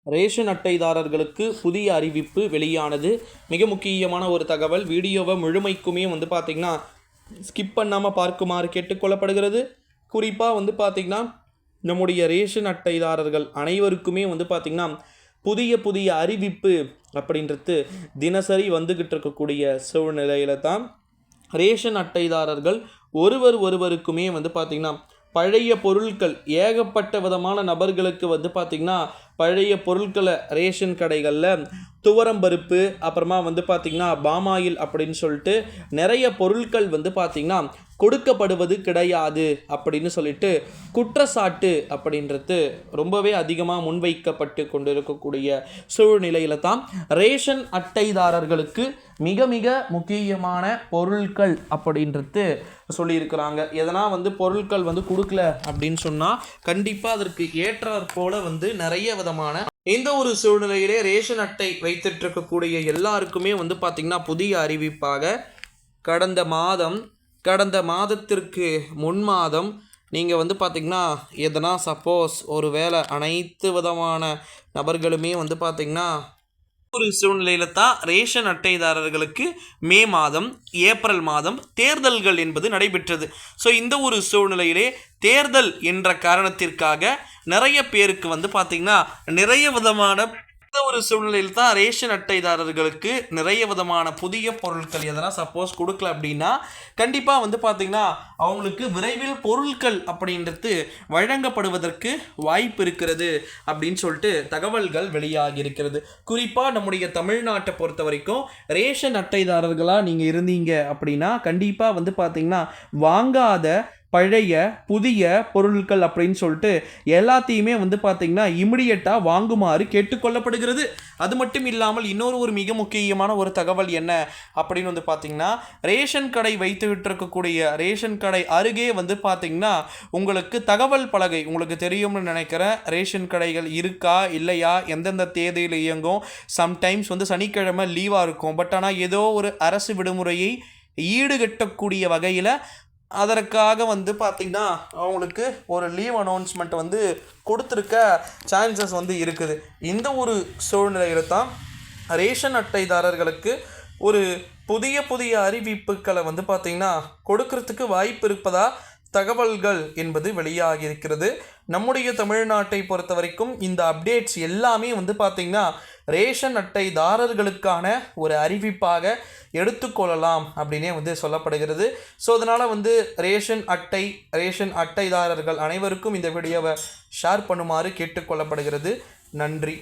Ration அட்டைதாரர்களுக்கு புதிய அறிவிப்பு வெளியானது. மிக முக்கியமான ஒரு தகவல். வீடியோவை முழுமைக்குமே பார்த்திங்கன்னா ஸ்கிப் பண்ணாமல் பார்க்குமாறு கேட்டுக்கொள்ளப்படுகிறது. குறிப்பாக பார்த்திங்கன்னா நம்முடைய ரேஷன் அட்டைதாரர்கள் அனைவருக்குமே பார்த்திங்கன்னா புதிய அறிவிப்பு அப்படின்றது தினசரி வந்துக்கிட்டு இருக்கக்கூடிய சூழ்நிலையில் தான் ரேஷன் அட்டைதாரர்கள் ஒருவருக்குமே பார்த்திங்கன்னா பழைய பொருட்கள் ஏகப்பட்ட விதமான நபர்களுக்கு பார்த்திங்கன்னா பழைய பொருட்களை ரேஷன் கடைகளில் துவரம்பருப்பு அப்புறமா பார்த்திங்கன்னா பாமாயில் அப்படின்னு சொல்லிட்டு நிறைய பொருட்கள் பார்த்திங்கன்னா கொடுக்கப்படுவது கிடையாது அப்படின்னு சொல்லிட்டு குற்றச்சாட்டு அப்படின்றது ரொம்பவே அதிகமாக முன்வைக்கப்பட்டு கொண்டிருக்கக்கூடிய சூழ்நிலையில தான் ரேஷன் அட்டைதாரர்களுக்கு மிக முக்கியமான பொருட்கள் அப்படின்றது சொல்லியிருக்கிறாங்க. எதனா பொருட்கள் கொடுக்கல அப்படின்னு சொன்னால் கண்டிப்பாக அதற்கு ஏற்றாற் போல நிறைய விதமான இந்த ஒரு சூழ்நிலையிலே ரேஷன் அட்டை வைத்துட்டு இருக்கக்கூடிய எல்லாருக்குமே பார்த்திங்கன்னா புதிய அறிவிப்பாக கடந்த மாதத்திற்கு முன் மாதம் நீங்கள் பார்த்திங்கன்னா எதனா சப்போஸ் ஒரு வேளை அனைத்து விதமான நபர்களுமே பார்த்திங்கன்னா ஒரு சூழ்நிலையில் தான் ரேஷன் அட்டைதாரர்களுக்கு மே மாதம் ஏப்ரல் மாதம் தேர்தல்கள் என்பது நடைபெற்றது. ஸோ இந்த ஒரு சூழ்நிலையிலே தேர்தல் என்ற காரணத்திற்காக நிறைய பேருக்கு பார்த்திங்கன்னா நிறைய விதமான இந்த ஒரு சூழ்நிலையில் தான் ரேஷன் அட்டைதாரர்களுக்கு நிறைய விதமான புதிய பொருட்கள் எதனா சப்போஸ் கொடுக்கல அப்படின்னா கண்டிப்பாக பார்த்திங்கன்னா அவங்களுக்கு விரைவில் பொருட்கள் அப்படின்றது வழங்கப்படுவதற்கு வாய்ப்பு இருக்கிறது அப்படின்னு சொல்லிட்டு தகவல்கள் வெளியாகி இருக்கிறது. குறிப்பாக நம்முடைய தமிழ்நாட்டை பொறுத்த வரைக்கும் ரேஷன் அட்டைதாரர்களாக நீங்கள் இருந்தீங்க அப்படின்னா கண்டிப்பாக பார்த்திங்கன்னா வாங்காத பழைய புதிய பொருட்கள் அப்படின்னு சொல்லிட்டு எல்லாத்தையுமே பார்த்திங்கன்னா இமிடியட்டாக வாங்குமாறு கேட்டுக்கொள்ளப்படுகிறது. அது மட்டும் இல்லாமல் இன்னொரு மிக முக்கியமான ஒரு தகவல் என்ன அப்படின்னு பார்த்திங்கன்னா ரேஷன் கடை வைத்துக்கிட்டு இருக்கக்கூடிய ரேஷன் கடை அருகே பார்த்திங்கன்னா உங்களுக்கு தகவல் பலகை உங்களுக்கு தெரியும்னு நினைக்கிறேன். ரேஷன் கடைகள் இருக்கா இல்லையா, எந்தெந்த தேதியில் இயங்கும், சம்டைம்ஸ் சனிக்கிழமை லீவாக இருக்கும். பட் ஆனால் ஏதோ ஒரு அரசு விடுமுறையை ஈடுகட்டக்கூடிய வகையில் அதற்காக பார்த்திங்கன்னா அவங்களுக்கு ஒரு லீவ் அனௌன்ஸ்மெண்ட் கொடுத்துருக்க சான்சஸ் இருக்குது. இந்த ஒரு சூழ்நிலையில் தான் ரேஷன் அட்டைதாரர்களுக்கு ஒரு புதிய அறிவிப்புகளை பார்த்திங்கன்னா கொடுக்கறதுக்கு வாய்ப்பு இருப்பதா தகவல்கள் என்பது வெளியாகி இருக்கிறது. நம்முடைய தமிழ்நாட்டை பொறுத்த வரைக்கும் இந்த அப்டேட்ஸ் எல்லாமே பார்த்திங்கன்னா ரேஷன் அட்டைதாரர்களுக்கான ஒரு அறிவிப்பாக எடுத்துக்கொள்ளலாம் அப்படின்னே சொல்லப்படுகிறது. ஸோ அதனால் ரேஷன் அட்டைதாரர்கள் அனைவருக்கும் இந்த வீடியோவை ஷேர் பண்ணுமாறு கேட்டுக்கொள்ளப்படுகிறது. நன்றி.